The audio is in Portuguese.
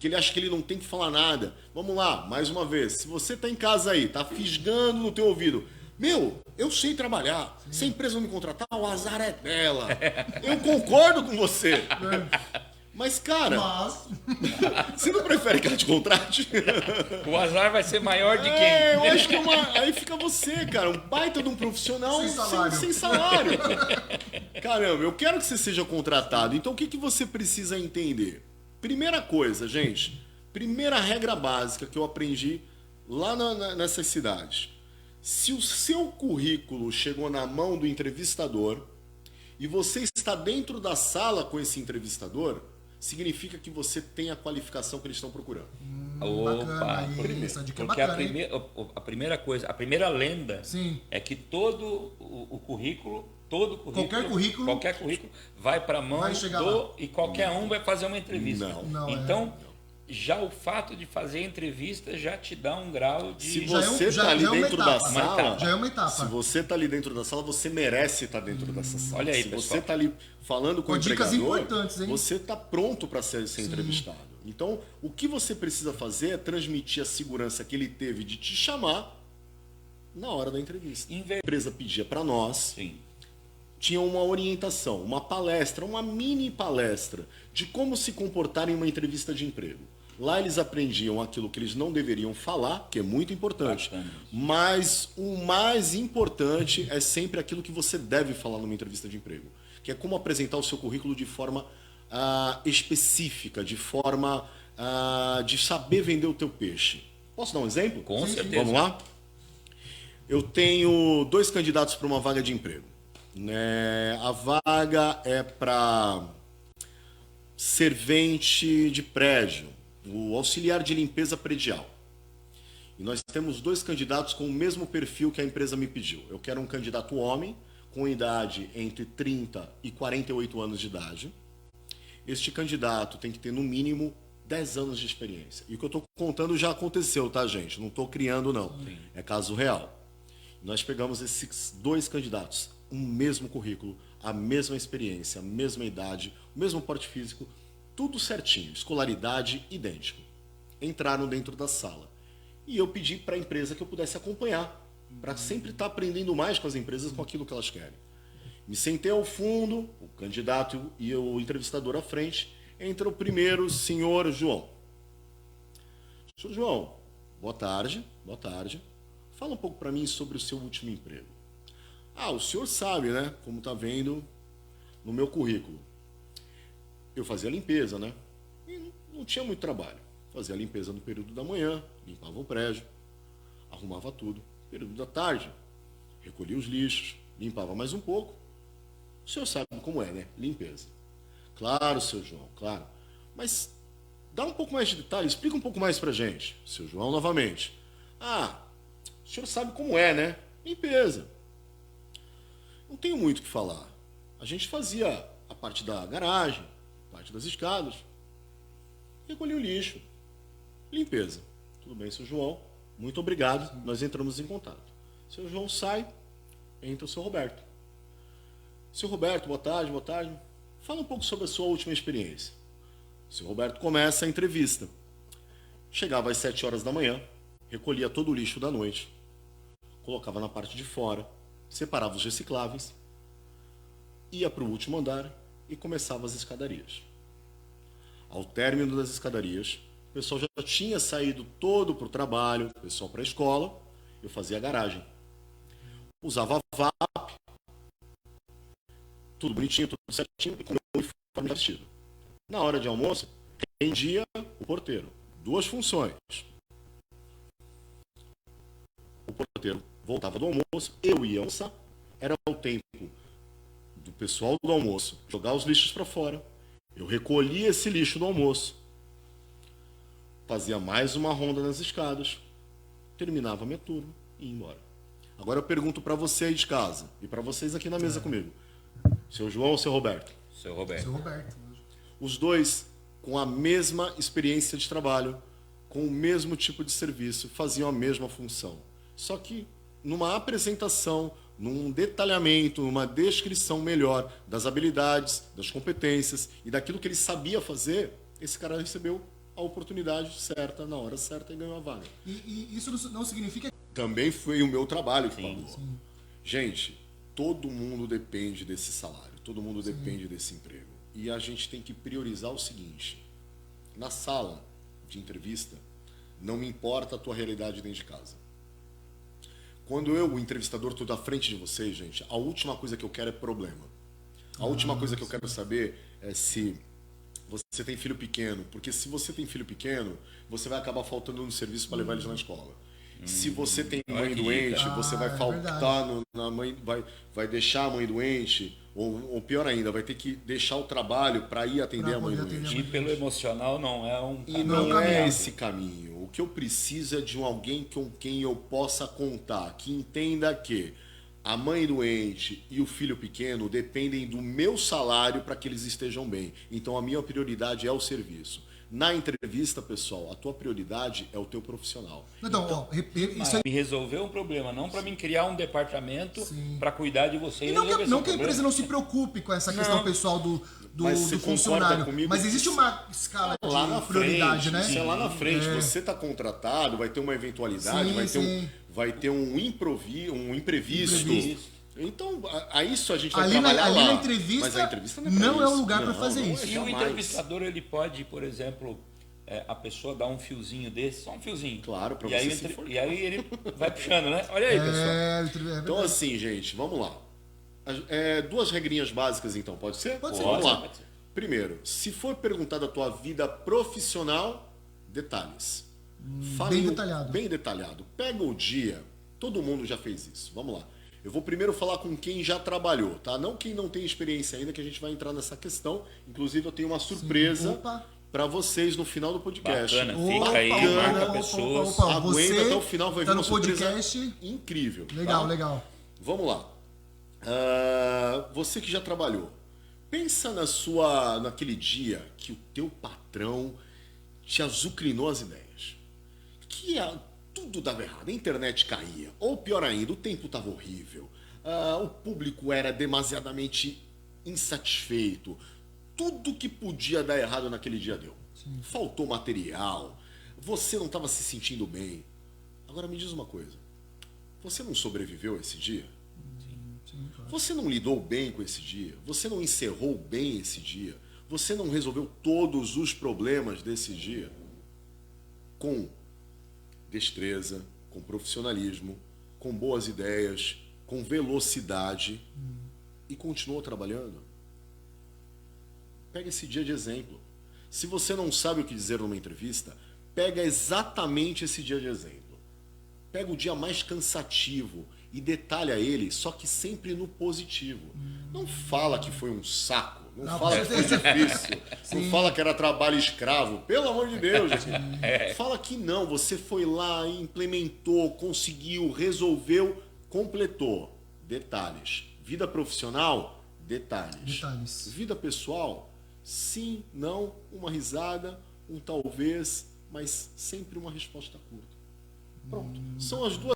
que ele acha que ele não tem que falar nada. Vamos lá, mais uma vez. Se você tá em casa aí, tá fisgando no teu ouvido, meu, eu sei trabalhar. Se a empresa não me contratar, o azar é dela. Eu concordo com você. Mas, cara, você não prefere que ela te contrate? O azar vai ser maior de quem? Eu acho que aí fica você, cara, um baita de um profissional sem salário. Caramba, eu quero que você seja contratado. Então, o que você precisa entender? Primeira coisa, gente. Primeira regra básica que eu aprendi lá nessas cidades. Se o seu currículo chegou na mão do entrevistador e você está dentro da sala com esse entrevistador, significa que você tem a qualificação que eles estão procurando. Opa! Essa dica é Porque bacana, a primeira coisa, a primeira lenda Sim. é que todo o currículo, qualquer currículo vai para a mão e qualquer um vai fazer uma entrevista. Então, já o fato de fazer a entrevista já te dá um grau de... Se você está ali dentro da sala, já é uma etapa. Se você está ali dentro da sala, você merece estar dentro dessa sala. Olha aí, se pessoal. você está ali falando com o dicas empregador, importantes, hein? você está pronto para ser entrevistado. Então, o que você precisa fazer é transmitir a segurança que ele teve de te chamar na hora da entrevista. A empresa pedia para nós, tinha uma orientação, uma palestra, uma mini palestra de como se comportar em uma entrevista de emprego. Lá eles aprendiam aquilo que eles não deveriam falar, que é muito importante. Mas o mais importante é sempre aquilo que você deve falar numa entrevista de emprego, que é como apresentar o seu currículo de forma específica, de forma de saber vender o teu peixe. Posso dar um exemplo? Com certeza. Vamos lá? Eu tenho 2 candidatos para uma vaga de emprego. A vaga é para servente de prédio, o auxiliar de limpeza predial. E nós temos 2 candidatos com o mesmo perfil que a empresa me pediu. Eu quero um candidato homem, com idade entre 30 e 48 anos de idade. Este candidato tem que ter no mínimo 10 anos de experiência. E o que eu estou contando já aconteceu, tá, gente? Não estou criando, não. É caso real. Nós pegamos esses 2 candidatos, o mesmo currículo, a mesma experiência, a mesma idade, o mesmo porte físico, tudo certinho, escolaridade idêntica. Entraram dentro da sala. E eu pedi para a empresa que eu pudesse acompanhar, para sempre estar aprendendo mais com as empresas, com aquilo que elas querem. Me sentei ao fundo, o candidato e o entrevistador à frente. Entra o primeiro, senhor João. Senhor João, boa tarde. Fala um pouco para mim sobre o seu último emprego. O senhor sabe, né, como está vendo no meu currículo. Eu fazia limpeza, né? E não tinha muito trabalho. Fazia a limpeza no período da manhã, limpava o prédio, arrumava tudo. No período da tarde, recolhia os lixos, limpava mais um pouco. O senhor sabe como é, né? Limpeza. Claro, seu João, claro. Mas dá um pouco mais de detalhe, explica um pouco mais pra gente. Seu João, novamente. O senhor sabe como é, né? Limpeza. Não tenho muito o que falar. A gente fazia a parte da garagem, a parte das escadas, recolhia o lixo. Limpeza. Tudo bem, seu João? Muito obrigado. Nós entramos em contato. Seu João sai, entra o seu Roberto. Seu Roberto, boa tarde. Fala um pouco sobre a sua última experiência. O seu Roberto começa a entrevista. Chegava às 7 horas da manhã, recolhia todo o lixo da noite, colocava na parte de fora, separava os recicláveis, ia para o último andar e começava as escadarias. Ao término das escadarias, o pessoal já tinha saído todo para o trabalho, o pessoal para a escola, eu fazia a garagem. Usava VAP, tudo bonitinho, tudo certinho, e com o meu uniforme vestido. Na hora de almoço, rendia o porteiro. 2 funções. O porteiro voltava do almoço, eu ia almoçar. Era o tempo do pessoal do almoço jogar os lixos para fora. Eu recolhia esse lixo do almoço. Fazia mais uma ronda nas escadas. Terminava minha turma e ia embora. Agora eu pergunto para você aí de casa e para vocês aqui na mesa comigo. Seu João ou seu Roberto? Seu Roberto. Os 2, com a mesma experiência de trabalho, com o mesmo tipo de serviço, faziam a mesma função. Só que numa apresentação, num detalhamento, numa descrição melhor das habilidades, das competências e daquilo que ele sabia fazer, esse cara recebeu a oportunidade certa, na hora certa, e ganhou a vaga. E isso não significa... Também foi o meu trabalho que falou. Gente, todo mundo depende desse salário, todo mundo depende desse emprego. E a gente tem que priorizar o seguinte: na sala de entrevista, não me importa a tua realidade dentro de casa. Quando eu, o entrevistador, estou à frente de vocês, gente, a última coisa que eu quero é problema. A última coisa que eu quero saber é se você tem filho pequeno. Porque se você tem filho pequeno, você vai acabar faltando no serviço para levar eles na escola. Se você tem mãe doente, você vai faltar na mãe, vai deixar a mãe doente, ou pior ainda, vai ter que deixar o trabalho para ir atender a mãe doente. E pelo emocional não é um caminho. E não é esse caminho. O que eu preciso é de alguém com quem eu possa contar, que entenda que a mãe doente e o filho pequeno dependem do meu salário para que eles estejam bem. Então a minha prioridade é o serviço. Na entrevista, pessoal, a tua prioridade é o teu profissional. Então, isso me resolver um problema, não para mim criar um departamento para cuidar de você. E não que a empresa não se preocupe com essa questão pessoal do funcionário. Mas existe uma escala de prioridade, né? Isso é lá na frente. Você está contratado, vai ter uma eventualidade, vai ter um imprevisto. Então, a isso a gente vai trabalhar lá. Na entrevista, mas a entrevista não é o lugar para fazer isso. E o entrevistador, ele pode, por exemplo, a pessoa dar um fiozinho desse, só um fiozinho. Claro, para você se for. E aí ele vai puxando, né? Olha aí, pessoal. Então, assim, gente, vamos lá. Duas regrinhas básicas, então, pode ser? Pode ser. Vamos lá. Primeiro, se for perguntada a tua vida profissional, detalhes. Bem detalhado. Bem detalhado. Pega o dia, todo mundo já fez isso. Vamos lá. Eu vou primeiro falar com quem já trabalhou, tá? Não quem não tem experiência ainda, que a gente vai entrar nessa questão. Inclusive, eu tenho uma surpresa para vocês no final do podcast. Bacana, fica aí, marca pessoas. Aguenta até o final, vai vir uma surpresa podcast incrível. Legal, tá? legal. Vamos lá. Você que já trabalhou, pensa naquele dia que o teu patrão te azucrinou as ideias. Tudo dava errado, a internet caía, ou pior ainda, o tempo estava horrível, o público era demasiadamente insatisfeito, tudo que podia dar errado naquele dia deu. Faltou material, você não estava se sentindo bem. Agora me diz uma coisa, você não sobreviveu a esse dia? Sim, claro. Você não lidou bem com esse dia? Você não encerrou bem esse dia? Você não resolveu todos os problemas desse dia? Com destreza, com profissionalismo, com boas ideias, com velocidade e continuou trabalhando. Pega esse dia de exemplo. Se você não sabe o que dizer numa entrevista, pega exatamente esse dia de exemplo. Pega o dia mais cansativo e detalha ele, só que sempre no positivo. Não fala que foi um saco. Não fala que foi difícil. Não fala que era trabalho escravo. Pelo amor de Deus. Fala que não. Você foi lá, implementou, conseguiu, resolveu, completou. Detalhes. Vida profissional, detalhes. Vida pessoal, sim, não, uma risada, um talvez, mas sempre uma resposta curta. Pronto. São as duas